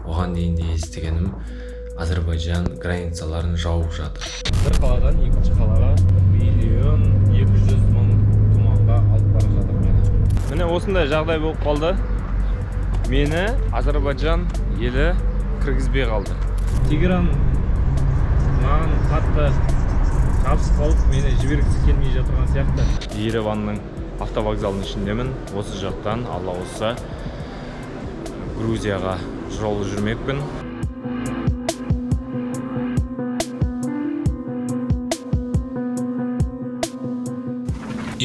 оған дейін де естігенім Азербайжан границаларын жауып жатыр. Бір қаладан екінші қалаға 1.200.000 туманға алып бара жатыр мені. Міне осындай жағдай болып қалды. Мені Азербайжан елі кіргізбей қалды. Тегеран маған қатты жабысып қалып, мені жібергісі келмей жатырған сияқты. Ереванның автовокзалының ішіндемін. Осы жақтан алла olsa Грузияға жолы жүрмекпін.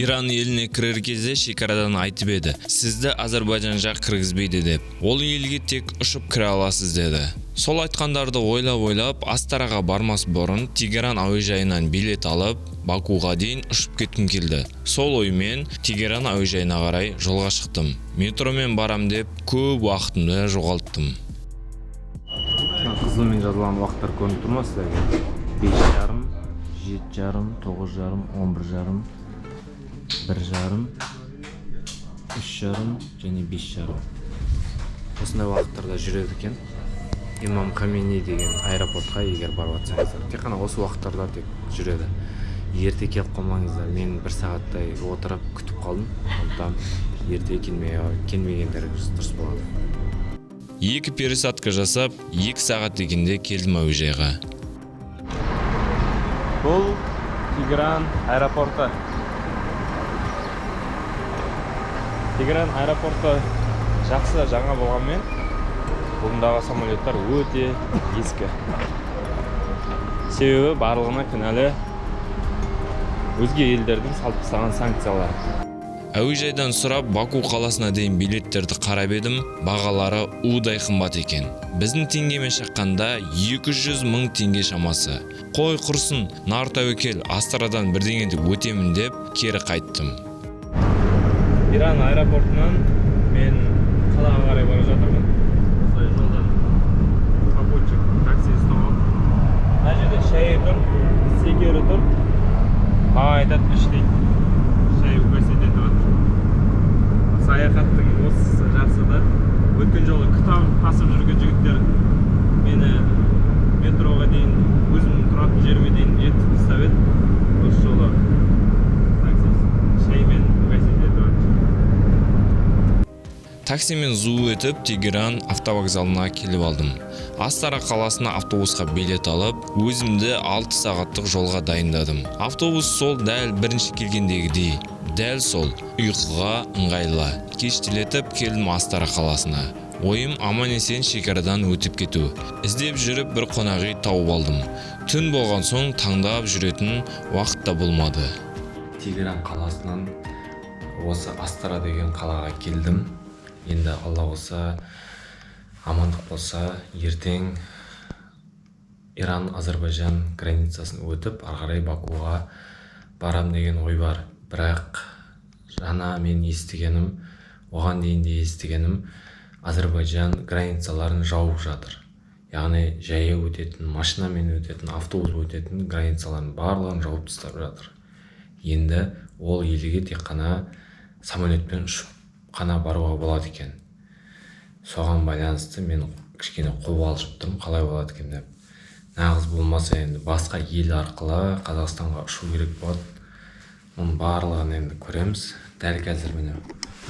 Иран еліне кірер кезде шекарадан айтып еді, сізді Азербайжан жақ кіргізбейді деп. Ол елге тек ұшып кіре аласыз деді. Сол айтқандарды ойлап Астараға бармас бұрын Тегеран әуежайынан билет алып, Бакуға дейін ұшып кеткім келді. Сол оймен Тегеран әуежайына қарай жолға шықтым. Метромен барам деп көп уақытымды жоғалттым. Қызылмен жазылған уақыттар көрініп тұр ма сіздерге? 5:30, 7:30, 9:30, 11:30, 1:30, 3:30 және 5:30. Осындай уақыттарда жүреді екен. Имам Хамейни деген аэропортқа егер барып жатсаңыздар, тек қана осы уақыттарда тек жүреді. Ерте келіп қалмаңыздар. Мен 1 сағаттай отырып күтіп қалдым. Сондықтан ерте келмегендеріңіз дұрыс болады. 2 пересадка жасап, 2 сағат дегенде келдім әуежайға. Бұл Тегеран аэропорты. Тегеран аэропорты жақсы, жаңа болғанмен, бұндағы самолеттар өте ескі. Себебі барлығына кінәлі өзге елдердің салып тастаған санкциялары. Әуежайдан сұрап Баку қаласына дейін билеттерді қарап едім, бағалары удай қымбат екен. Біздің теңгемен шаққанда 200.000 теңге шамасы. Қой құрсын, нар тәуекел, Астарадан бірдеңе деп өтемін деп кері қайттым. Иран аэропортынан мен қалаға қарай бара жатырмын. Осылай жолдан попутчик такси ұстап. Мына жерде шайы тұр, секері тұр. Айтады іш дейді. Шай угостить етіп жатыр. Саяхаттың осы жақсы да. Өткен жолы кітап тасып жүрген жігіттер мені метроға дейін, өзімнің тұратын жеріме дейін жеткізіп тастап еді. Осы жолы такси шаймен угостить етіп жатыр. Таксимен зуу өтіп, Тегеран автовокзалына келіп алдым. Астара қаласына автобусқа билет алып, өзімді 6 сағаттық жолға дайындадым. Автобус сол дәл бірінші келгендегідей, дәл сол ұйқыға ыңғайлы. Кештелетіп келдім Астара қаласына. Ойым аман-есен шекарадан өтіп кету. Іздеп жүріп бір қонақүй тауып алдым. Түн болған соң таңдап жүретін уақытта болмады. Тегеран қаласынан осы Астара деген қалаға келдім. Енді алла olsa амандық болса, ертең Иран-Азербайжан границасын өтіп, арғарай Бакуға барам деген ой бар. Бірақ жаңа мен естігенім, оған дейін де естігенім, Азербайжан границаларын жауып жатыр. Яғни жаяу өтетін, машинамен өтетін, автобус өтетін границаларын барлығын жауып тастап жатыр. Енді ол елге тек қана самолетпен ұшып қана баруға болады екен. Соған байланысты мен кішкене қобалжып тұрмын, қалай болады екен деп. Нағыз болмаса енді басқа ел арқылы Қазақстанға ұшу керек болады. Оның барлығын енді көреміз. Дәл қазір міне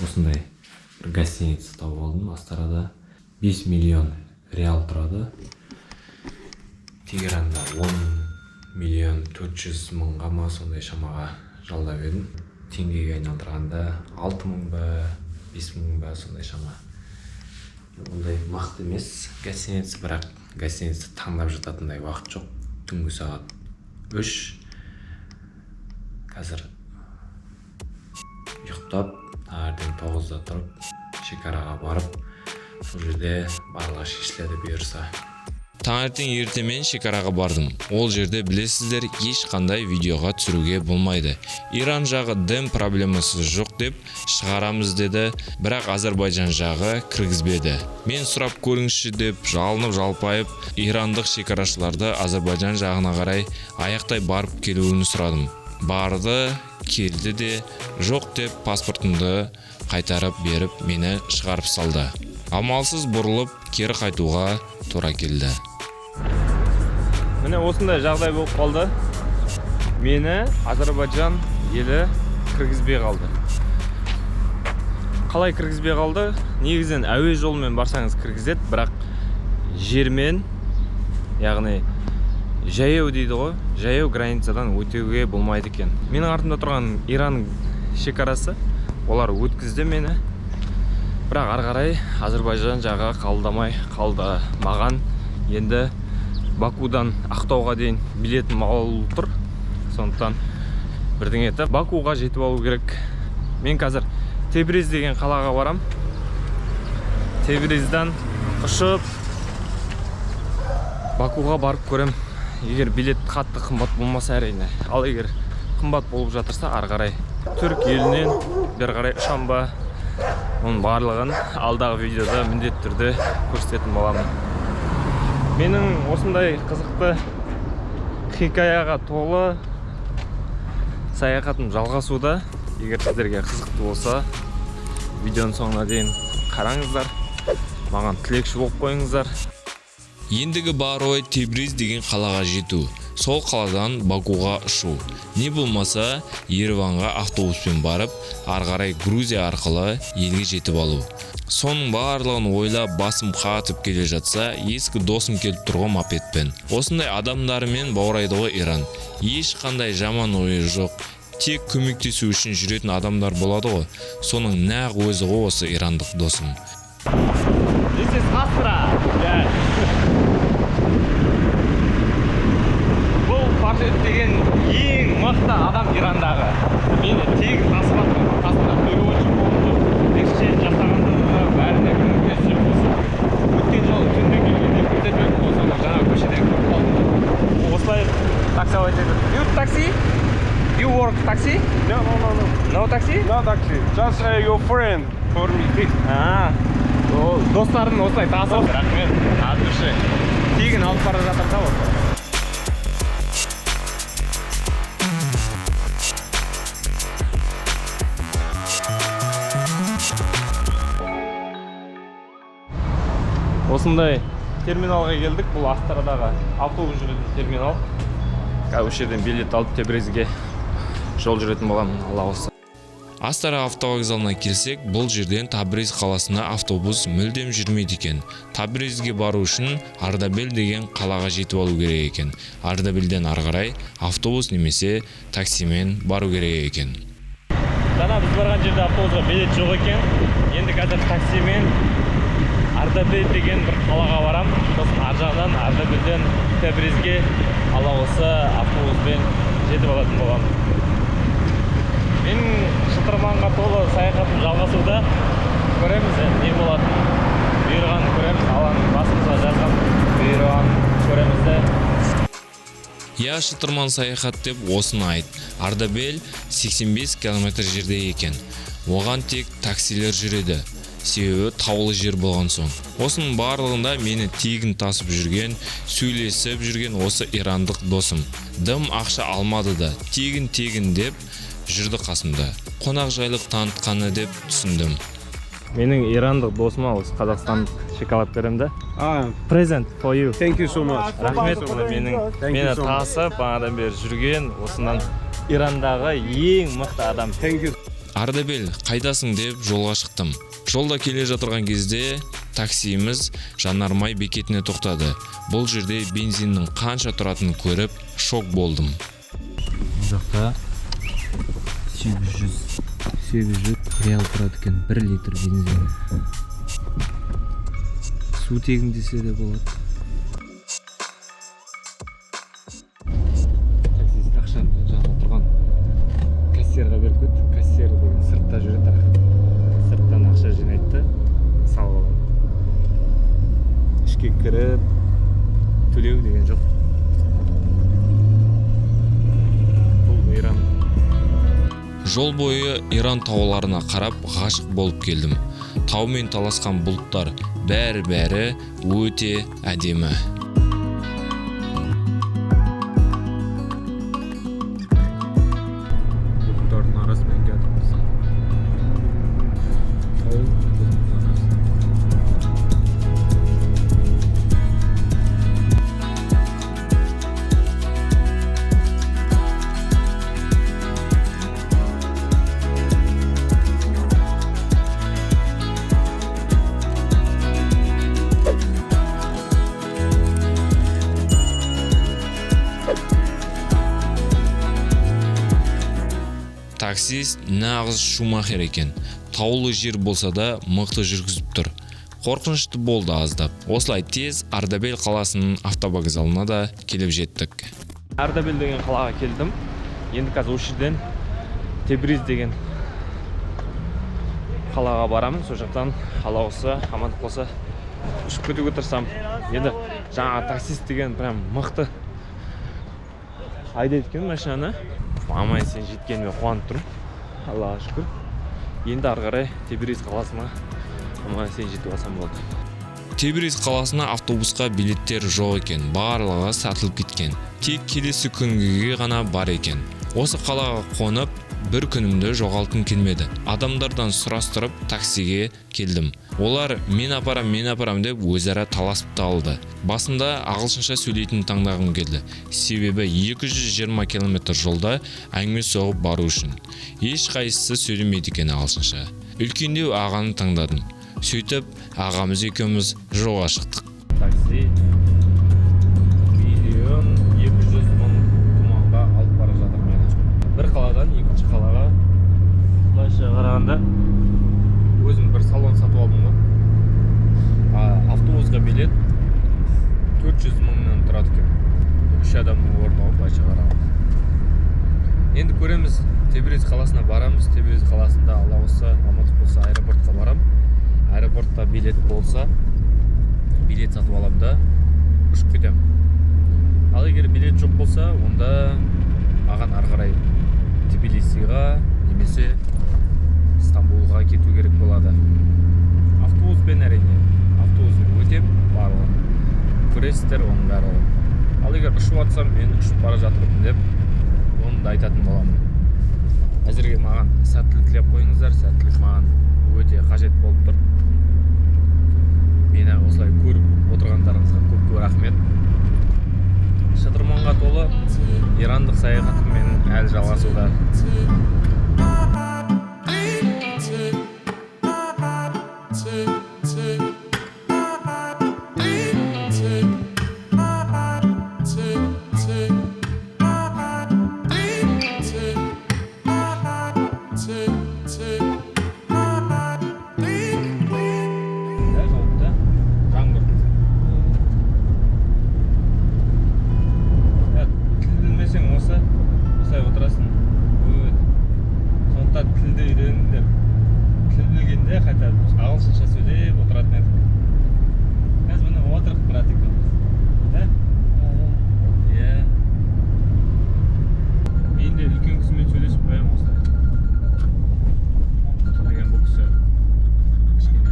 осындай бір гостиница тауып алдым. Астарада 5 миллион реал тұрады. Тегеранда 10.400.000-ға ма сондай шамаға жалдап едім. Теңгеге айналдырғанда 6.000 ба, 5.000 ба сондай шама. Ондай мақты емес гостиница, бірақ гостиница таңдап жататындай уақыт жоқ. Түнгі сағат 3. Қазір ұйықтап, таңертең 9-да тұрып, шекараға барып, сол жерде барлығы шешіледі бұйырса. Таңертең ертемен шекараға бардым. Ол жерде білесіздер, ешқандай видеоға түсіруге болмайды. Иран жағы дем проблемасы жоқ деп шығарамыз деді, бірақ Азербайжан жағы кіргізбеді. Мен сұрап көріңізші деп жалынып жалпайып, ирандық шекарашыларды Азербайжан жағына қарай аяқтай барып келуін сұрадым. Барды, келді де, жоқ деп паспортымды қайтарып беріп, мені шығарып салды. Амалсыз бұрылып кері қайтуға тура келді. Міне осындай жағдай болып қалды. Мені Азербайжан елі кіргізбей қалды. Қалай кіргізбей қалды? Негізінен әуе жолымен барсаңыз кіргізеді, бірақ жермен, яғни жаяу дейді ғой, жаяу границадан өтуге болмайды екен. Менің артымда тұрған Иран шекарасы, олар өткізді мені. Бірақ ары қарай Азербайжан жағы қабылдамай қалды. Маған енді Бакудан Ақтауға дейін билетім алып тұр. Сондықтан бірдеңе етіп Бакуға жетіп алу керек. Мен қазір Тебриз деген қалаға барам. Тебризден ұшып Бакуға барып көрем. Егер билет қатты қымбат болмаса әрине. Ал егер қымбат болып жатырса, ары қарай Түрк елінен бері қарай ұшам ба, оның барлығын алдағы видеода міндетті түрде көрсететін боламын. Менің осындай қызықты хикаяға толы саяхатым жалғасуда. Егер сіздерге қызықты болса, видеоның соңына дейін қараңыздар, маған тілекші болып қойыңыздар. Ендігі бар ой Тебриз деген қалаға жету. Сол қаладан Бакуға ұшу. Не болмаса, Ереванға автобуспен барып, ары қарай Грузия арқылы елге жетіп алу. Соның барлығын ойлап басым қатып келе жатса, ескі досым келіп тұрған мопедпен. Осындай адамдарымен баурайды ғой Иран. Ешқандай жаман ойы жоқ. Тек көмектесу үшін жүретін адамдар болады ғой. Соның нақ өзі ғой осы ирандық досым. This is Astra. Бұл Фаршет деген ең мықты адам Ирандағы. Мені тегін тасып жатыр. Қасында переводчик болды. Эксченж жасағанда бәріне көмектесіп болсын. Өткен жолы түнде келгенде көрсетпек болсам, жаңа көшеден көріп қалдым. Осылай таксовать етеді. You taxi? You work taxi? No. No taxi? No taxi. Just your friend for me. Достарын осылай тасып. Рахмет. От души. Тегін алып бара жатыр да осы. Осындай терминалға келдік. Бұл Астанадағы автобус жүретін терминал. Осы жерден билет алып Тебризге жол жүретін боламын, Алла қаласа. Астана автовокзалына келсек, бұл жерден Табриз қаласына автобус мүлдем жүрмейді екен. Табризге бару үшін Ардабел деген қалаға жетіп алу керек екен. Ардабелден ары қарай автобус немесе таксимен бару керек екен. Жаңа біз барған жерде автобусқа билет жоқ екен. Енді қазір таксимен Ардабел деген бір қалаға барам. Сосын ар жағынан Ардабелден Тебризге Алла қаласа автобуспен жетіп алатын боламын. Мен шытырманға толы саяхатым жалғасуда. Көреміз, не болатын. Бұйырған көреміз, Алланың басымызға жазған бұйырған көреміз. Я шытырман саяхат деп осыны айт. Ардабел 85 км жерде екен. Оған тек таксилер жүреді. Себебі таулы жер болған соң. Осының барлығында мені тегін тасып жүрген, сөйлесіп жүрген осы ирандық досым. Дым ақша алмады да, тегін деп жүрді қасымда. Қонақ жайлық танытқаны деп түсіндім. Менің ирандық досыма осы Қазақстан шоколад беремді. Present for you. Thank you so much. Рахмет, мені тасып, бағадан бері жүрген, осынан Ирандағы ең мықты адам. Thank you. Ардабел, қайдасың деп жолға шықтым. Жолда келе жатырған кезде таксиіміз Жанармай бекетіне тоқтады. Бұл жерде бензиннің қанша тұратынын көріп, шок болдым. Жақта 800 реал тұрады екен 1 литр бензин. Су тегін десе де болады. Таксист ақшаны жағында тұрған кассирға беріп кетті. Кассир деген сыртта жүреді. Сырттан ақша жинайды. Мысалы ішке кіріп төлеу деген жоқ. Бұл Иран. Жол бойы Иран тауларына қарап ғашық болып келдім. Таумен таласқан бұлттар бәрі өте әдемі. Бұлттардың арасымен келдік біз. Тау бұлттың арасы. таксист нағыз Шумахер екен. Таулы жер болса да мықты жүргізіп тұр. Қорқынышты болды аздап. Осылай тез Ардабел қаласының автовокзалына да келіп жеттік. Ардабел деген қалаға келдім. Енді қазір осы жерден Тебриз деген қалаға барамын. Сол жақтан Алла болса, амандық болса ұшып кетуге тырысам. Енді жаңа таксист деген прям мықты айдайды екен машинаны. Аман сен жеткеніме қуанып тұрмын. Аллаға шүкір. Енді ары қарай Тебриз қаласына аман сен жетіп алсам болды. Тебриз қаласына автобусқа билеттер жоқ екен, барлығы сатылып кеткен. Тек келесі күнгіге ғана бар екен. Осы қалаға қонып, бір күнімді жоғалтқым келмеді. Адамдардан сұрастырып таксиге келдім. Олар мен апарам деп өзара таласып та алды. Басында ағылшынша сөйлейтін таңдағым келді. Себебі 220 км жолда әңгіме соғып бару үшін. Ешқайсысы сөйлемейді екен ағылшынша. Үлкендеу ағаны таңдадым. Сөйтіп, ағамыз екеуміз жолға шықтық. Такси 1.200.000 туманға алып бара жатыр мені. Бір қаладан екінші қалаға былайша қарағанда өзім бір салон сатып алдым ғой. Автобусқа билет 400.000-нан тұрады екен. 3 адамның орны ғой былайша қарағанда. Енді көреміз, Тебриз қаласына барамыз. Тебриз қаласында Алла болса, амандық болса аэропортқа барам. Аэропортта билет болса, билет сатып алам да ұшып кетем. Ал егер билет жоқ болса, онда маған ары қарай Тбилисиға немесе Стамбулға кету керек болады. Автобуспен әрине. Автобуспен өтем, барлығын көресіздер оның барлығын. Ал егер ұшып жатсам, мен ұшып бара жатырмын деп, оны да айтатын боламын. Әзірге маған сәттілік тілеп қойыңыздар, сәттілік маған өте қажет болып тұр. Мені осылай көріп отырғандарыңызға көп рахмет. Шытырманға толы ирандық саяхатым менің әлі жалғасуда. Тілді үйреніңдер. Тіл білгенде қайта ағылшынша сөйлеп отыратын едік. Қазір міне отырық брат екеуміз. Иә. Мен де үлкен кісімен сөйлесіп қоямын осылай. Деген бұл кісі кішкене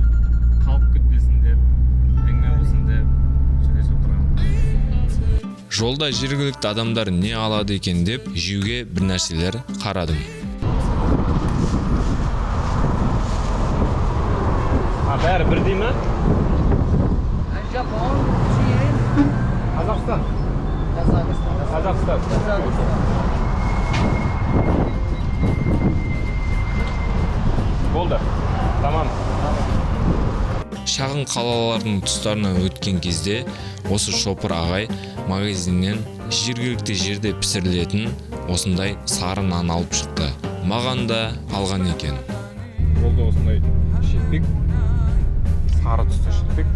қалып кетпесін деп, әңгіме болсын деп сөйлесіп отырамын. Жолда жергілікті адамдар не алады екен деп жеуге бір нәрселер қарадым. Бәрі бірдей ме? Жапон, Чин, Қазақстан. Қазақстан. Болды. Тамам. Шағын қалалардың тұстарынан өткен кезде осы шопыр ағай магазиннен жергілікті жерде пісірілетін осындай сары нан алып шықты. Маған да алған екен. Болды осындай шетпек. Сары түсті шетпек.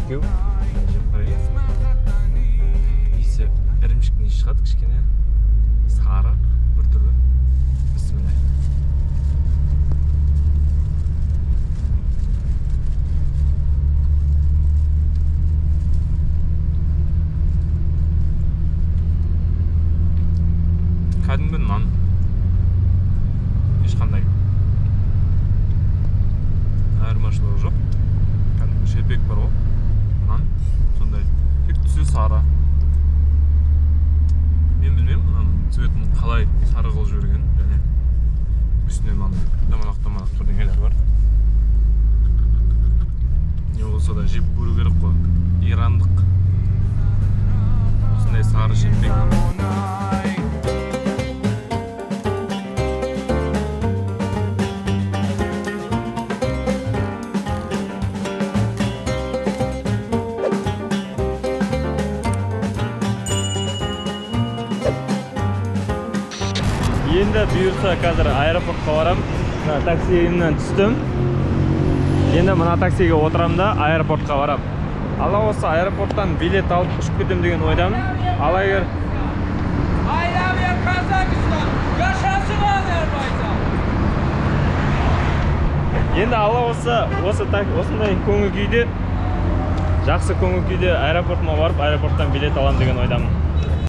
Екеу. Иісі ірімшіктен иісі шығады кішкене. Сары бір түрлі. Бісміллә. Кәдімгі нан. Ешқандай айырмашылығы жоқ. Кәдімгі шелпек бар ғой. Нан сондай. Тек түсі сары. Мен білмеймін мынаның цветін қалай сары қылып жіберген. Және үстіне мынандай домалақ бірдеңелер бар. Не болса да жеп көру керек қой. Ирандық осындай сары шелпек. енді бұйырса қазір аэропортқа барам. Мына таксиімнен түстім. Енді мына таксиге отырам да аэропортқа барам. Алла осы аэропорттан билет алып ұшып кетем деген ойдамын. Ал егер енді алла осындай көңіл күйде, жақсы көңіл күйде аэропортыма барып, аэропорттан билет алам деген ойдамын.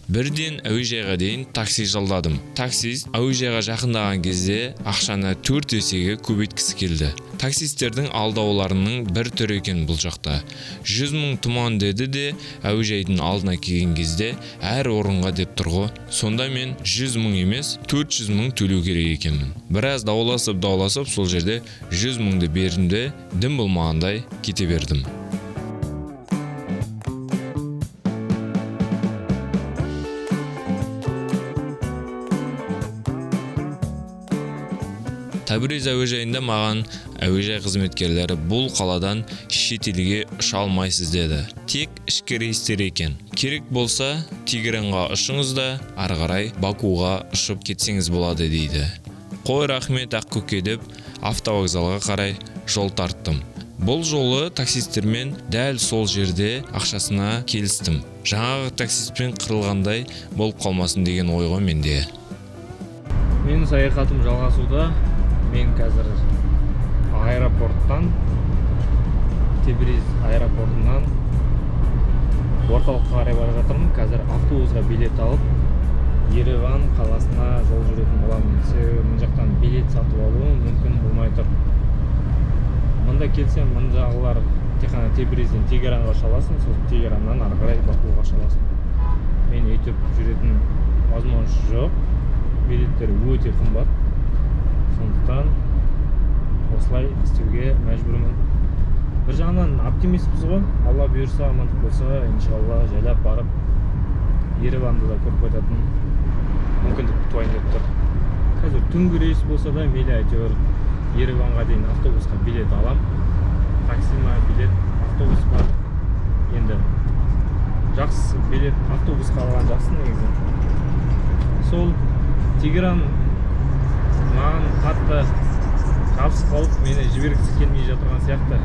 Бірден әуежайға дейін такси жалдадым. Таксист әуежайға жақындаған кезде ақшаны 4 есеге көбейткісі келді. Таксистердің алдауларының бір түрі екен бұл жақта. 100 000 тұман деді де әуежайдың алдына келген кезде әр орынға деп тұрғы. Сонда мен 100 000 емес 400 000 төлеу керек екенмін. Біраз дауласып сол жерде 100 000-ды бердім де дым болмағандай кете бердім. Табриз әуежайында маған әуежай қызметкерлері бұл қаладан шет елге ұша алмайсыз деді. Тек ішкі рейстер екен. Керек болса, Тегеранға ұшыңыз да, ары қарай Бакуға ұшып кетсеңіз болады дейді. Қой рахмет Ақкөке деп автовокзалға қарай жол тарттым. Бұл жолы таксистермен дәл сол жерде ақшасына келістім. Жаңағы таксистпен қырылғандай болып қалмасын деген ой ғой менде. Менің саяхатым жалғасуда. Мен қазір аэропорттан, Тебриз аэропортынан орталыққа қарай бара жатырмын. Қазір автобусқа билет алып, Ереван қаласына жол жүретін боламын. Себебі мына жақтан билет сатып алу мүмкін болмай тұр. Мұнда келсем, мұндағылар тек қана Тебризден Тегеранға шаласын, сол Тегераннан ары қарай Бакуға шаласын. Мен өйтіп жүретін возможность жоқ. Билеттер өте қымбат. Сондықтан осылай істеуге мәжбүрмін. Бір жағынан оптимистпіз ғой. Алла бұйырса, амандық болса, иншалла жайлап барып Ереванды да көріп қайтатын мүмкіндік туайын деп тұр. Қазір түнгі рейс болса да мейлі әйтеуір Ереванға дейін автобусқа билет алам. Таксима билет, автобус бар. Енді жақсы билет автобусқа алған жақсы негізі. Сол Тегеран маған қатты жабысып қалып, мені жібергісі келмей жатырған сияқты.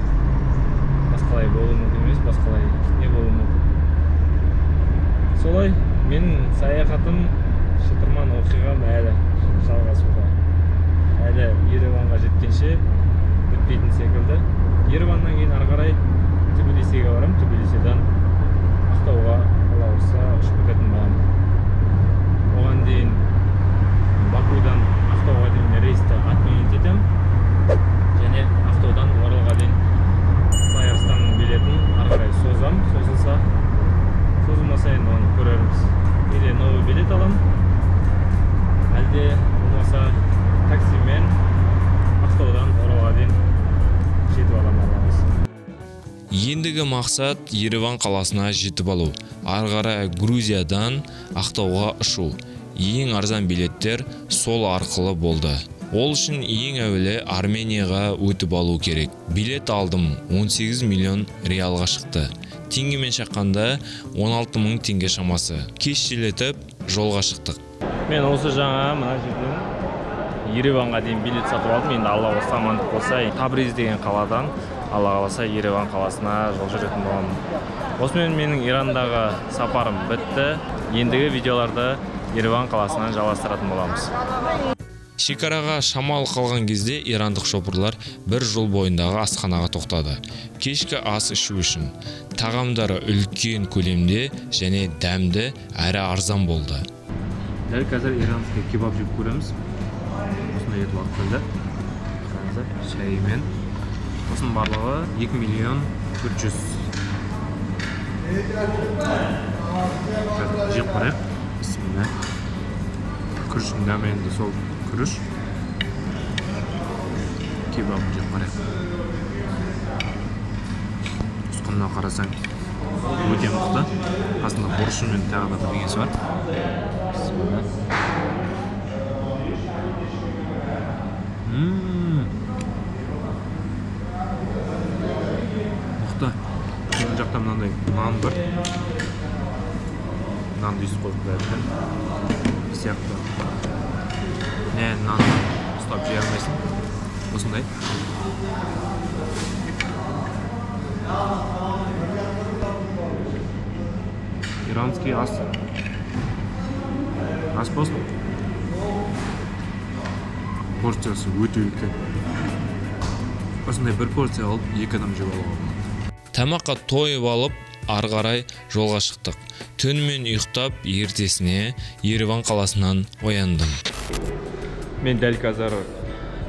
Басқалай болуы мүмкін емес, басқалай не болуы мүмкін. Солай менің саяхатым шытырман оқиғам әлі жалғасуда. Әлі Ереванға жеткенше бітпейтін секілді. Ереваннан кейін ары қарай Тбилисиге барам, Тбилисиден Ақтауға алауызса ұшып кететін боламын. Оған дейін Бакудан Ақтауға дейін рейсті отменить етем. Және Ақтаудан Оралға дейін Флайерстанның билетін ары қарай созам. Созылса, созылмаса енді оны көрерміз. Или новый билет алам, әлде болмаса таксимен Ақтаудан Оралға дейін жетіп алам аламыз. Ендігі мақсат Ереван қаласына жетіп алу. Ары қарай Грузиядан Ақтауға ұшу. Ең арзан билеттер сол арқылы болды. Ол үшін ең әуелі Арменияға өтіп алу керек. Билет алдым, 18 миллион реалға шықты. Теңгемен шаққанда 16 000 теңге шамасы. Кеш желетіп жолға шықтық. Мен осы жаңа мына жерден Ереванға дейін билет сатып алдым. Енді алла осы амандық болса, Табриз деген қаладан алла қаласа Ереван қаласына жол жүретін боламын. Осымен менің Ирандағы сапарым бітті. Ендігі видеоларды Ереван қаласынан жалғастыратын боламыз. Шекараға шамалы қалған кезде ирандық шопырлар бір жол бойындағы асханаға тоқтады. Кешкі ас ішу үшін. Тағамдары үлкен көлемде және дәмді әрі арзан болды. Дәл қазір иранский кебаб жеп көреміз. Осындай етіп алып келді. Қараңыздар, шаймен. Осының барлығы 2 миллион 400. Жеп қарайық. Бісмилла. Күріштің дәмі енді сол күріш. Кебаб жеп қарайық. Тұсқынына қарасаң өте мықты. Қасында бұрышы мен тағы да бірдеңесі бар. Бісмилла. Мықты. Кейін жақта мынандай нан бар. Нанды үйсіп қойып бәрі сияқты. не нан ұстап жей алмайсың. Осындай. Иранский ас. Ас болсын. Порциясы өте үлкен. Осындай бір порция алып, 2 адам жеп алуға болады. Тамаққа тойып алып, ары қарай жолға шықтық. Түнімен ұйықтап, ертесіне Ереван қаласынан ояндым. Мен дәл қазір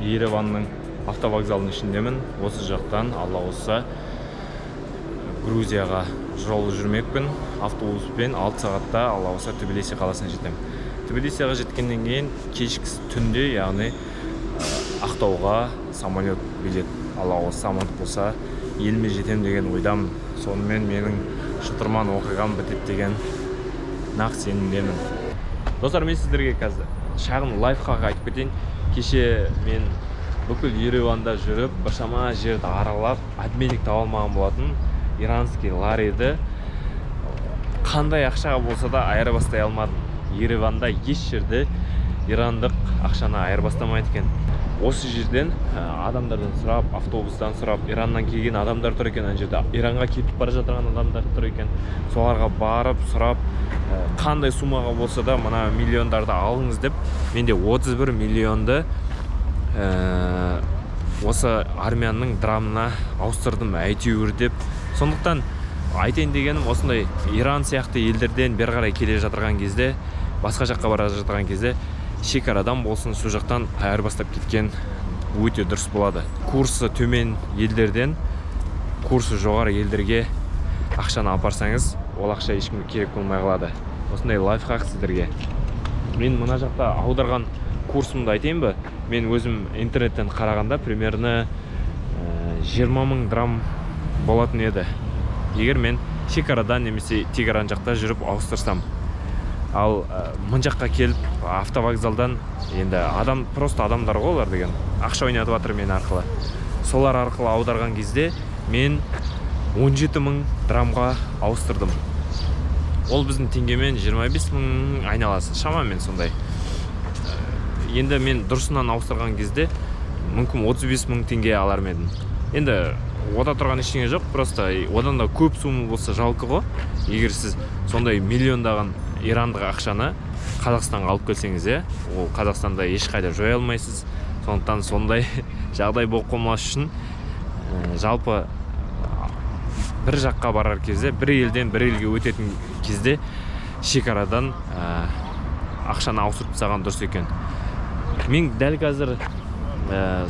Ереванның автовокзалының ішіндемін. Осы жақтан алла қаласа Грузияға жол жүрмекпін. Автобуспен 6 сағатта алла қаласа Тбилиси қаласына жетем. Тбилисиға жеткеннен кейін кешкі түнде, яғни Ақтауға самолет билет алла қаласа амандық болса еліме жетем деген ойдамын. Сонымен менің шытырман оқиғам бітеді деген нақ сенімдемін. Достар, мен сіздерге қазір шағын лайфхак айтып кетейін. Кеше мен бүкіл Ереванда жүріп, біршама жерді аралап, обменник таба алмаған болатын. Иранский лариді қандай ақшаға болса да айырбастай алмадым. Ереванда еш жерде ирандық ақшаны айырбастамайды екен. Осы жерден адамдардан сұрап, автобустан сұрап, Ираннан келген адамдар тұр екен, ана жерде Иранға кетіп бара жатқан адамдар тұр екен. Соларға барып, сұрап, қандай суммаға болса да мына миллиондарды алыңыз деп, менде 31 миллионды осы армянның драмына ауыстырдым әйтеуір деп. Сондықтан айтайын дегенім, осындай Иран сияқты елдерден бері қарай келе жатырған кезде, басқа жаққа бара жатырған кезде шекарадан болсын, сол жақтан айырбастап кеткен өте дұрыс болады. Курсы төмен елдерден курсы жоғары елдерге ақшаны апарсаңыз, ол ақша ешкімге керек болмай қалады. Осындай лайфхак сіздерге. Мен мына жақта аударған курсымды айтайын ба? Мен өзім интернеттен қарағанда примерно 20 000 драм болатын еді. Егер мен шекарадан немесе Тегеран жақта жүріп ауыстырсам. Ал мұн жаққа келіп автовокзалдан, енді просто адамдар ғой олар деген, ақша ойнатып жатыр мен арқылы. Солар арқылы аударған кезде мен 17 000 драмға ауыстырдым. Ол біздің теңгемен 25 000 айналасы, шамамен сондай. Енді мен дұрысынан ауыстырған кезде мүмкін 35 000 теңге алар едім. Енді ода тұрған ештеңе жоқ, просто одан да көп сумма болса жалқы ғой. Егер сіз сондай миллиондаған ирандық ақшаны Қазақстанға алып келсеңіз, ол Қазақстанда ешқайда жоя алмайсыз. Сондықтан сондай жағдай болып қалмас үшін жалпы бір жаққа барар кезде, бір елден бір елге өтетін кезде шекарадан ақшаны ауыстырып тастаған дұрыс екен. Мен дәл қазір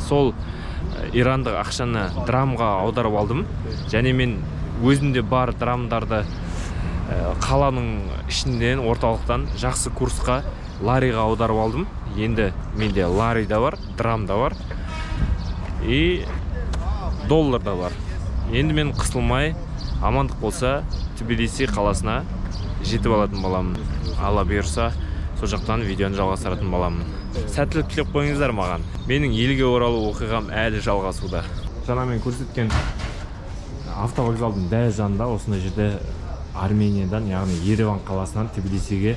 сол ирандық ақшаны драмға аударып алдым, және мен өзімде бар драмдарды қаланың ішінден, орталықтан жақсы курсқа лариға аударып алдым. Енді менде лари да бар, драм да бар и доллар да бар. Енді мен қысылмай, амандық болса Тбилиси қаласына жетіп алатын боламын. Алла бұйырса, сол жақтан видеоны жалғастыратын боламын. Сәттілік тілеп қойыңыздар маған. Менің елге оралу оқиғам әлі жалғасуда. Жаңа мен көрсеткен автовокзалдың дәл жанында, осындай жерде Армениядан, яғни Ереван қаласынан Тбилисиге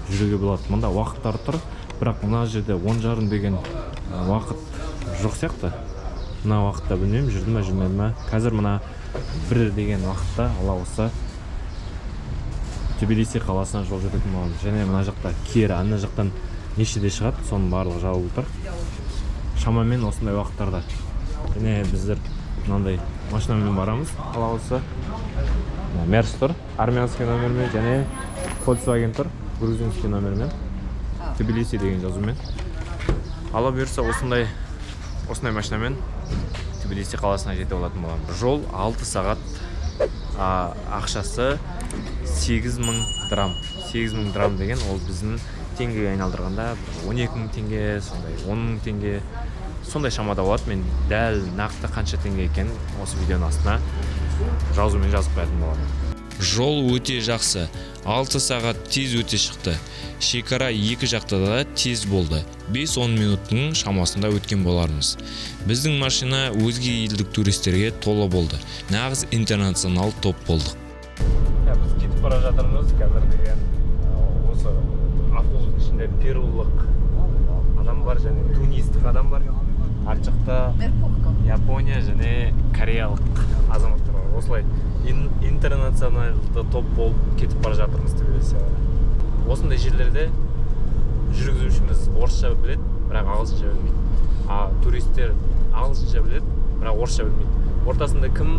жүруге болады. Мұнда уақыттар тұр, бірақ мына жерде 10:30 деген уақыт жоқ сияқты. Мына уақытта білмеймін, жүрді ме, жүрмеді ме. Қазір мына 1 деген уақытта алла қаласа Тбилиси қаласына жол жүретін болады. Және мына жақта кері, ана жақтан нешеде шығады, соның барлығы жабылып тұр. Шамамен осындай уақыттарда. Және біздер мынандай машинамен барамыз, алла қаласа. Мерс тұр, армянский номермен, және Volkswagen тұр, грузинский номермен, Тбилиси деген жазумен. Алла бұйырса, осындай машинамен Тбилиси қаласына жетіп алатын боламын. Жол 6 сағат, ақшасы 8 000 драм. 8 000 драм деген ол біздің теңгеге айналдырғанда 12 000 теңге, сондай 10 000 теңге, сондай шамада болады. Мен дәл нақты қанша теңге екен осы видеоның астына жазумен жазып қоятын боламын. Жол өте жақсы. 6 сағат тез өте шықты. Шекара екі жақта да тез болды. 5-10 минуттың шамасында өткен болармыз. Біздің машина өзге елдік туристерге толы болды. Нағыз интернационал топ болдық. Біз кетіп бара жатырмыз. Қазір деген осы автобустың ішінде перулық адам бар және тунистік адам бар. Ар жақта Япония және кореялық азаматтар бар. Осылай интернационалды топ болып кетіп бара жатырмыз Тбилисиге. Осындай жерлерде жүргізушіміз орысша біледі, бірақ ағылшынша білмейді. Туристер ағылшынша біледі, бірақ орысша білмейді. Ортасында кім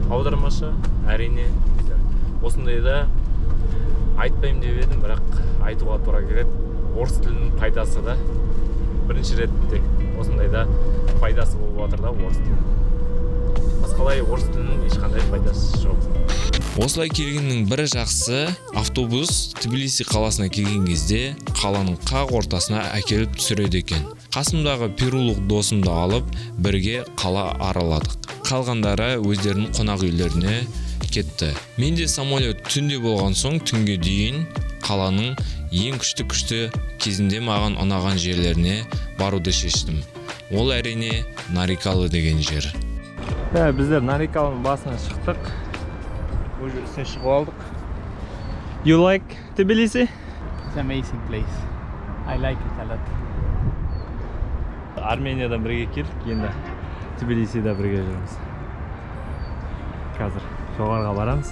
аудармашы? Әрине біздер. Осындайда айтпаймын деп едім, бірақ айтуға тура келеді. Орыс тілінің пайдасы да бірінші ретте осындайда пайдасы болып жатыр да орыс тілінің. Басқалай орыс тілінің ешқандай пайдасы жоқ. Осылай келгеннің бірі жақсы, автобус Тбилиси қаласына келген кезде қаланың қақ ортасына әкеліп түсіреді екен. Қасымдағы перулық досымды алып, бірге қала араладық. Қалғандары өздерінің қонақ үйлеріне кетті. Менде самолет түнде болған соң түнге дейін қаланың ең күшті кезінде маған ұнаған жерлеріне баруды шештім. Ол әрине Нарикалы деген жер. Біздер Нарикалының басына шықтық. Уже үстіне шығып алдық. You like Tbilisi? It's an amazing place. I like it a lot. Армениядан бірге келдік, енді Тбилисиде бірге жүрміз. Қазір жоғарыға барамыз.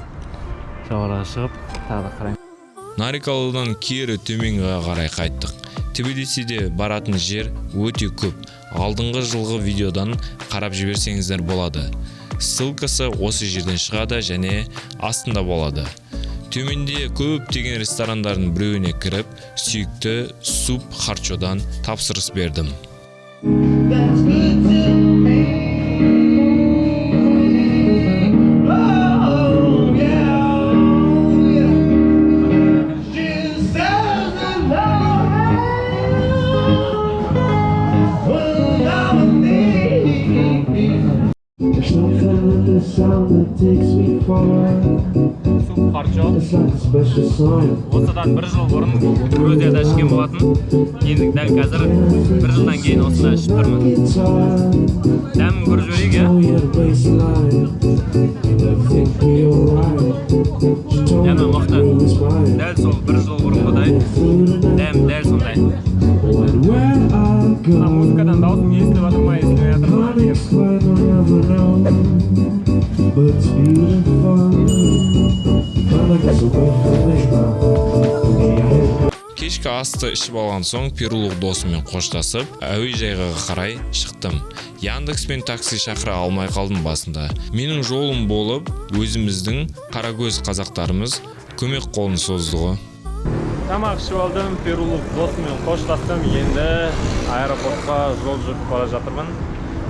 Жоғарыға шығып, тағы да қараймыз. Нарикалыдан кері төменге қарай қайттық. Тбилисиде баратын жер өте көп. Алдыңғы жылғы видеодан қарап жіберсеңіздер болады. Ссылкасы осы жерден шығады және астында болады. Төменде көптеген ресторандардың біреуіне кіріп, сүйікті суп харчодан тапсырыс бердім. Суп харчо. Осыдан бір жыл бұрын Грузияда ішкен болатын. Енді дәл қазір бір жылдан кейін осында ішіп тұрмын. Дәмін көріп жіберейік, Дәмі мықты. Дәл сол бір жыл бұрынғыдай. Дәм дәл сондай. Музыкадан дауысым естіліп жатыр ма, естілмей жатыр ма? Кешкі асты ішіп алған соң перулық досыммен қоштасып, әуежайға қарай шықтым. Яндекспен такси шақыра алмай қалдым басында. Менің жолым болып, өзіміздің қаракөз қазақтарымыз көмек қолын созды ғой. Тамақ ішіп алдым, перулық досыммен қоштастым. Енді аэропортқа жол жүріп бара жатырмын.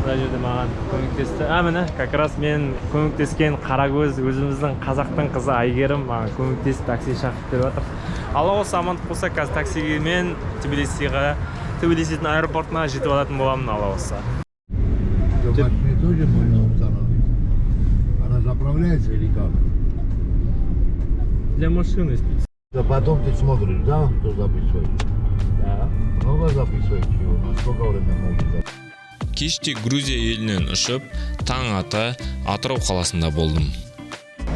Мына жерде маған көмектесті. Міне, как раз мен көмектескен қаракөз, өзіміздің қазақтың қызы Айгерім маған көмектесіп такси шақырып беріп жатыр. Алла осы амандық болса, қазір таксиге мен Тбилисидің аэропортына жетіп алатын боламын, Алла осы. Домашние тоже можно установить. Она заправляется или как? Для машины специально. Да потом ты смотришь, да, кто записывает? Да. Много записывает чего? На сколько время можно записывать? Кеште Грузия елінен ұшып, таң ата Атырау қаласында болдым.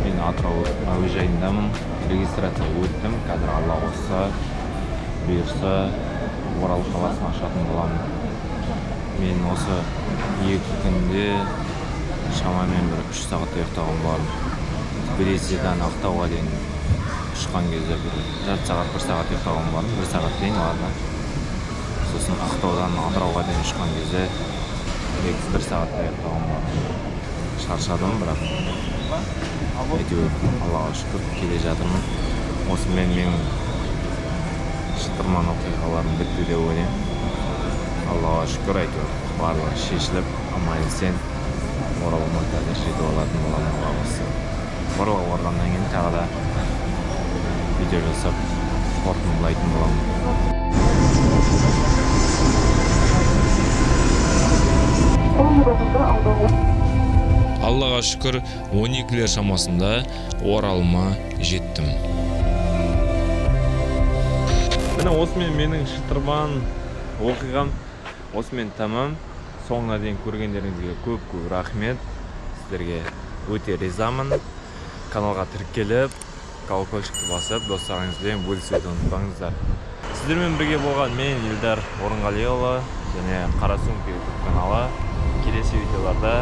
Мен Атырау әуежайындамын. Регистрация өттім. Қазір Алла қосса, бұйырса Орал қаласын ашатын боламын. Мен осы 2 күнде шамамен бір 3 сағат ұйықтаған болармын. Тбилисиден Ақтауға дейін ұшқан кезде бір жарты сағат, 1 сағат ұйықтаған болармын. 1 сағат дейін ладно. Сосын Ақтаудан Атырауға дейін ұшқан кезде 1 сағат ұйықтаған болармын. Шаршадым, бірақ әйтеуір Аллаға шүкір келе жатырмын. Осымен менің шытырман оқиғаларым бітті деп ойлаймын. Аллаға шүкір, әйтеуір барлығы шешіліп, аман-есен оралыма қазір жетіп алатын боламын, Алла қаласа. Оралға барғаннан кейін тағы да видео жасап қорытындылайтын боламын. Аллаға шүкір 12-лер шамасында Оралыма жеттім. Міне осымен менің шытырман оқиғам осымен тамам. Соңына дейін көргендеріңізге көп рахмет. Сіздерге өте ризамын. Каналға тіркеліп, колокольчикті басып, достарыңызбен бөлісуді ұмытпаңыздар. Сіздермен бірге болған мен Илдар Орынғалиұлы және Қара сөмке YouTube каналы. Келесі видеоларда